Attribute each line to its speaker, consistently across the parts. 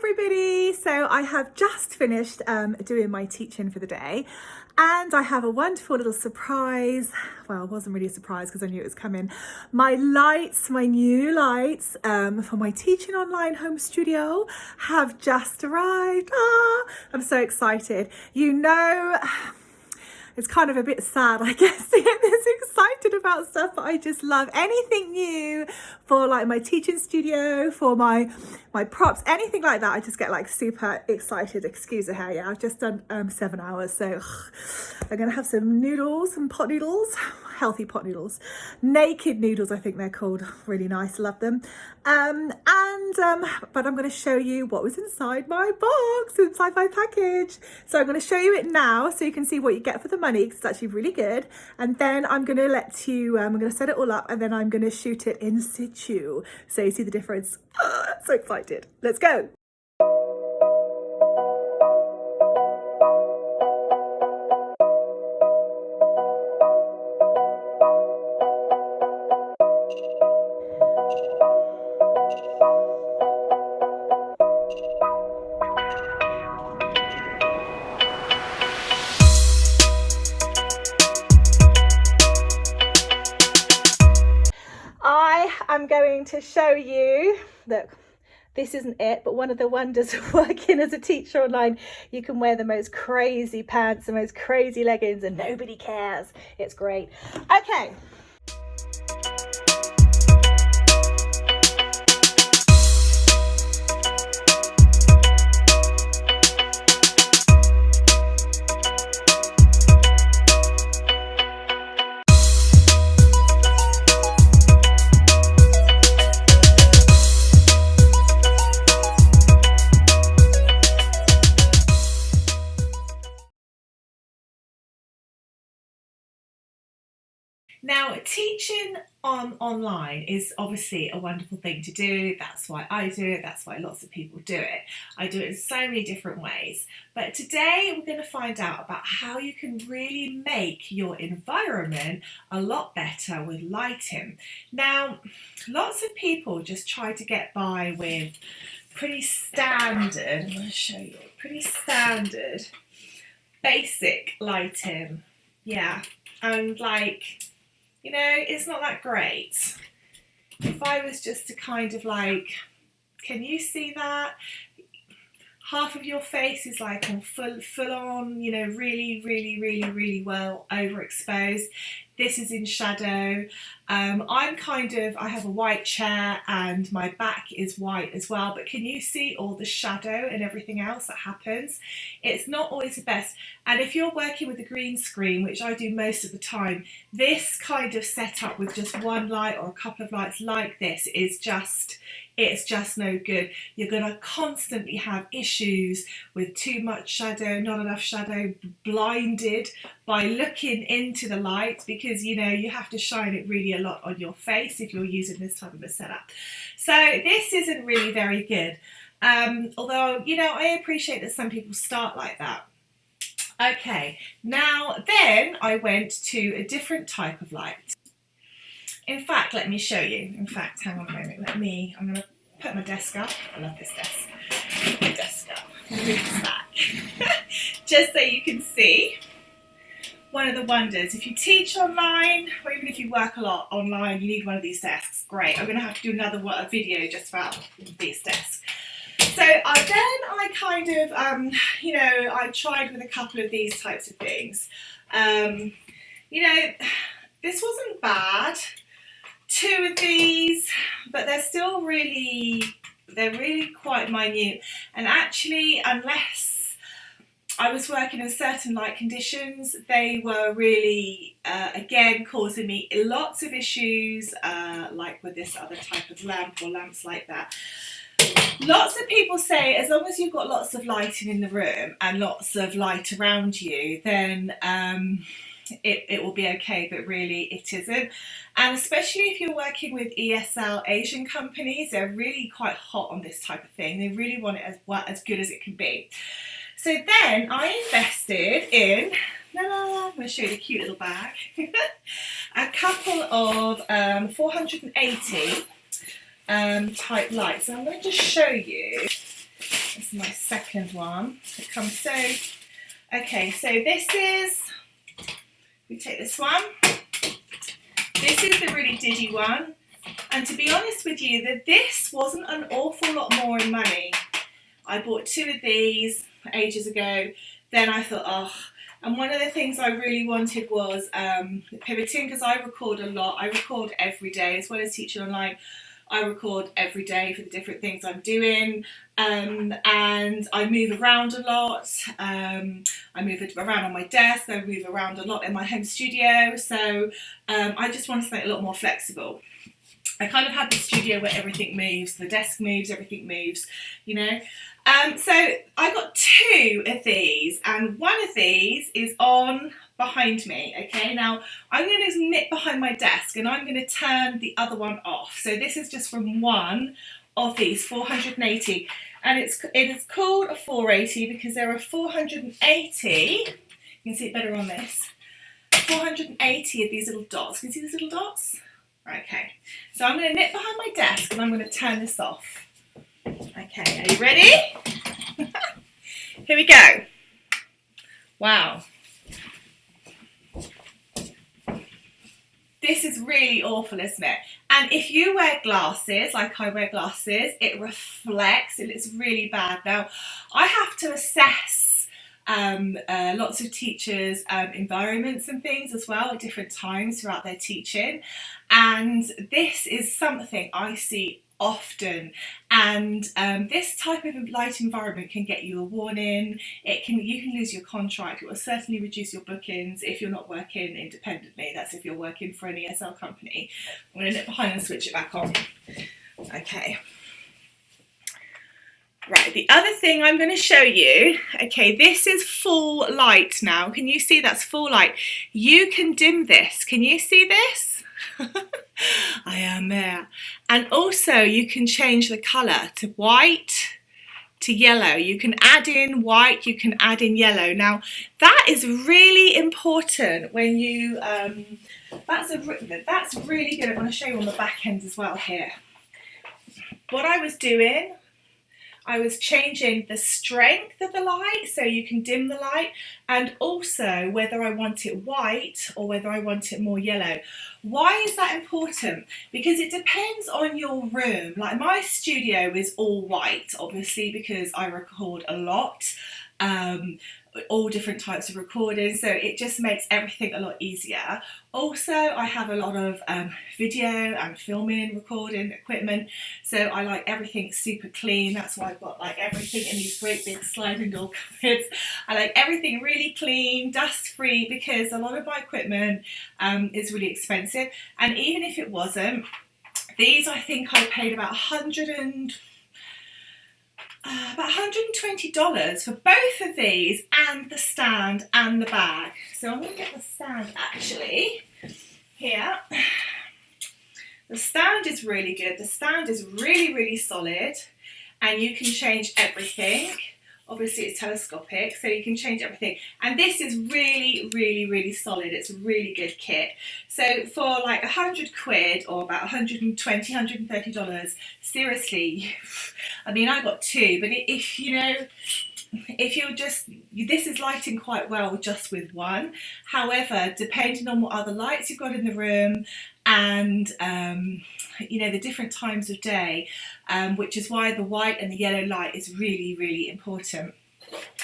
Speaker 1: everybody. So I have just finished doing my teaching for the day, and I have a wonderful little surprise. Well, it wasn't really a surprise because I knew it was coming. My lights, my new lights for my teaching online home studio have just arrived. I'm so excited. You know, it's kind of a bit sad, I guess, to get this excited about stuff, but I just love anything new for like my teaching studio, for my props, anything like that. I just get like super excited. Excuse the hair. Yeah, I've just done 7 hours, so I'm gonna have some noodles, some pot noodles, healthy pot noodles, naked noodles I think they're called. Really nice, love them. But I'm going to show you what was inside my box, inside my package. So I'm going to show you it now so you can see what you get for the money, because it's actually really good. And then I'm going to I'm going to set it all up, and then I'm going to shoot it in situ so you see the difference. So excited. Let's go. I'm going to show you, look, this isn't it, but one of the wonders of working as a teacher online, you can wear the most crazy pants, the most crazy leggings, and nobody cares. It's great. Okay. Now, teaching online is obviously a wonderful thing to do. That's why I do it. That's why lots of people do it. I do it in so many different ways. But today we're going to find out about how you can really make your environment a lot better with lighting. Now, lots of people just try to get by with pretty standard, I'm going to show you, pretty standard, basic lighting. Yeah, and like, you know, it's not that great. If I was just to kind of like, can you see that? Half of your face is like on full on, you know, really well overexposed. This is in shadow. I have a white chair and my back is white as well, but can you see all the shadow and everything else that happens? It's not always the best. And if you're working with a green screen, which I do most of the time, this kind of setup with just one light or a couple of lights like this is it's just no good. You're going to constantly have issues with too much shadow, not enough shadow, blinded by looking into the light, because you know you have to shine it really a lot on your face if you're using this type of a setup. So this isn't really very good. Although, you know, I appreciate that some people start like that. Okay, now then I went to a different type of light. In fact, let me show you. In fact, hang on a moment. I'm going to put my desk up. I love this desk. Put my desk up. Move this back. Just so you can see one of the wonders. If you teach online, or even if you work a lot online, you need one of these desks. Great. I'm going to have to do another video just about these desks. So I kind of, you know, I tried with a couple of these types of things. You know, this wasn't bad. 2 of these, but they're still really quite minute. And actually, unless I was working in certain light conditions, they were really, again, causing me lots of issues, like with this other type of lamp or lamps like that. Lots of people say as long as you've got lots of lighting in the room and lots of light around you, then it will be okay, but really it isn't. And especially if you're working with ESL Asian companies, they're really quite hot on this type of thing. They really want it as good as it can be. So then I invested in, I'm going to show you the cute little bag, a couple of 480 type lights. So I'm going to just show you. This is my second one. It comes so. Okay, so this is. We take this one. This is the really diddy one. And to be honest with you, that this wasn't an awful lot more in money. I bought 2 of these ages ago. Then I thought, oh. And one of the things I really wanted was pivoting, because I record a lot. I record every day, as well as teaching online. I record every day for the different things I'm doing, and I move around a lot. I move around on my desk. I move around a lot in my home studio. So I just want to make it a lot more flexible. I kind of have the studio where everything moves, the desk moves, everything moves, you know. So I got 2 of these, and one of these is on behind me. Okay, now I'm going to knit behind my desk, and I'm going to turn the other one off. So this is just from one of these 480, and it is called a 480 because there are 480. You can see it better on this. 480 of these little dots. Can you see these little dots? Okay, so I'm going to knit behind my desk, and I'm going to turn this off. Okay, are you ready? Here we go. Wow. This is really awful, isn't it? And if you wear glasses, like I wear glasses, it reflects and it's really bad. Now, I have to assess lots of teachers' environments and things as well at different times throughout their teaching. And this is something I see often, and this type of light environment can get you a warning. You can lose your contract. It will certainly reduce your bookings if you're not working independently. That's if you're working for an ESL company. I'm going to nip behind and switch it back on. Okay. Right, the other thing I'm going to show you, okay, this is full light now. Can you see that's full light? You can dim this. Can you see this? I am there. And also you can change the colour to white, to yellow. You can add in white, you can add in yellow. Now that is really important when you, that's really good. I want to show you on the back end as well here. What I was doing, I was changing the strength of the light, so you can dim the light, and also whether I want it white or whether I want it more yellow. Why is that important? Because it depends on your room. Like my studio is all white, obviously, because I record a lot. All different types of recording, so it just makes everything a lot easier. Also, I have a lot of video and filming, recording equipment, so I like everything super clean. That's why I've got like everything in these great big sliding door cupboards. I like everything really clean, dust free, because a lot of my equipment is really expensive, and even if it wasn't, these I think I paid about $120 for both of these, and the stand and the bag. So I'm going to get the stand actually here. The stand is really good. The stand is really, really solid, and you can change everything. Obviously it's telescopic, so you can change everything. And this is really, really, really solid. It's a really good kit. So for like 100 quid or about $120, $130, seriously, I mean, I got 2, but if you know, if you're just, this is lighting quite well just with one. However, depending on what other lights you've got in the room and you know, the different times of day, which is why the white and the yellow light is really, really important.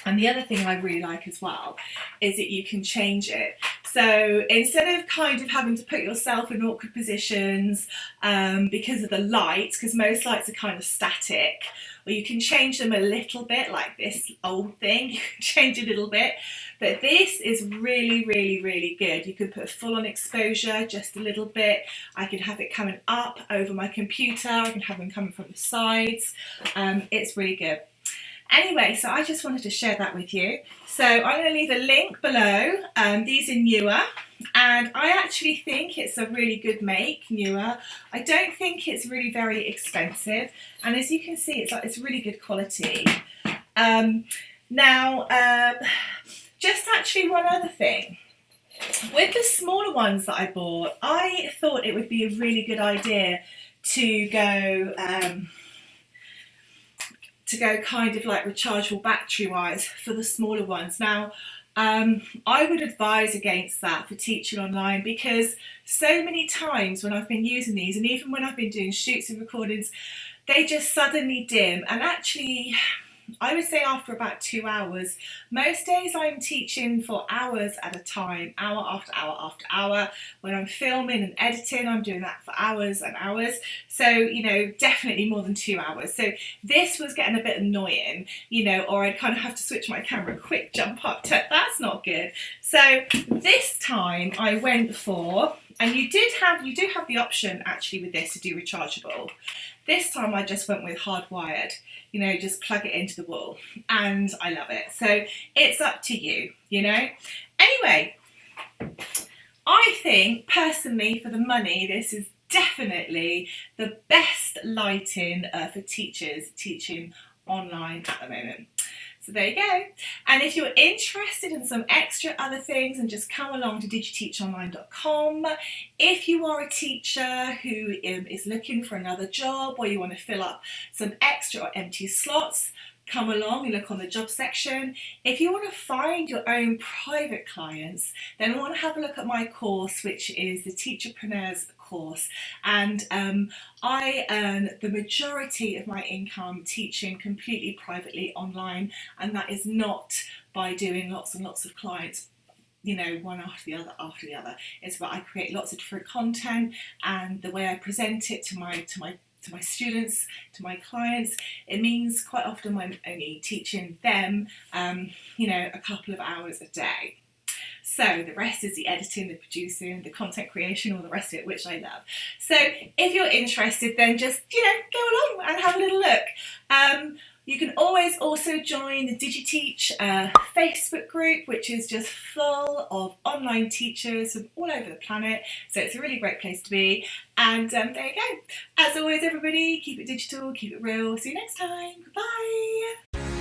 Speaker 1: And the other thing I really like as well is that you can change it. So instead of kind of having to put yourself in awkward positions because of the lights, because most lights are kind of static, or you can change them a little bit, like this old thing, you can change a little bit. But this is really, really, really good. You can put full on exposure, just a little bit. I can have it coming up over my computer. I can have them coming from the sides. It's really good. Anyway, so I just wanted to share that with you. So I'm going to leave a link below. These are newer, and I actually think it's a really good make, newer. I don't think it's really very expensive, and as you can see, it's really good quality. Just actually one other thing. With the smaller ones that I bought, I thought it would be a really good idea to go to go kind of like rechargeable battery wise for the smaller ones. Now, I would advise against that for teaching online, because so many times when I've been using these, and even when I've been doing shoots and recordings, they just suddenly dim. And actually, I would say after about 2 hours. Most days I'm teaching for hours at a time, hour after hour after hour. When I'm filming and editing, I'm doing that for hours and hours. So, you know, definitely more than 2 hours. So this was getting a bit annoying, you know, or I'd kind of have to switch my camera, quick jump up to, that's not good. So this time I went for, and you do have the option actually with this to do rechargeable. This time I just went with hardwired, you know, just plug it into the wall, and I love it. So it's up to you, you know. Anyway, I think personally for the money, this is definitely the best lighting for teachers teaching online at the moment. So there you go. And if you're interested in some extra other things, and just come along to digiteachonline.com. If you are a teacher who is looking for another job, or you want to fill up some extra or empty slots, come along and look on the job section. If you want to find your own private clients, then want to have a look at my course, which is the Teacherpreneurs course. And I earn the majority of my income teaching completely privately online, and that is not by doing lots and lots of clients, you know, one after the other after the other. It's about I create lots of different content, and the way I present it to my students, to my clients, it means quite often I'm only teaching them, you know, a couple of hours a day. So the rest is the editing, the producing, the content creation, all the rest of it, which I love. So if you're interested, then just, you know, go along and have a little look. You can always also join the DigiTeach Facebook group, which is just full of online teachers from all over the planet. So it's a really great place to be. And there you go. As always, everybody, keep it digital, keep it real. See you next time. Bye.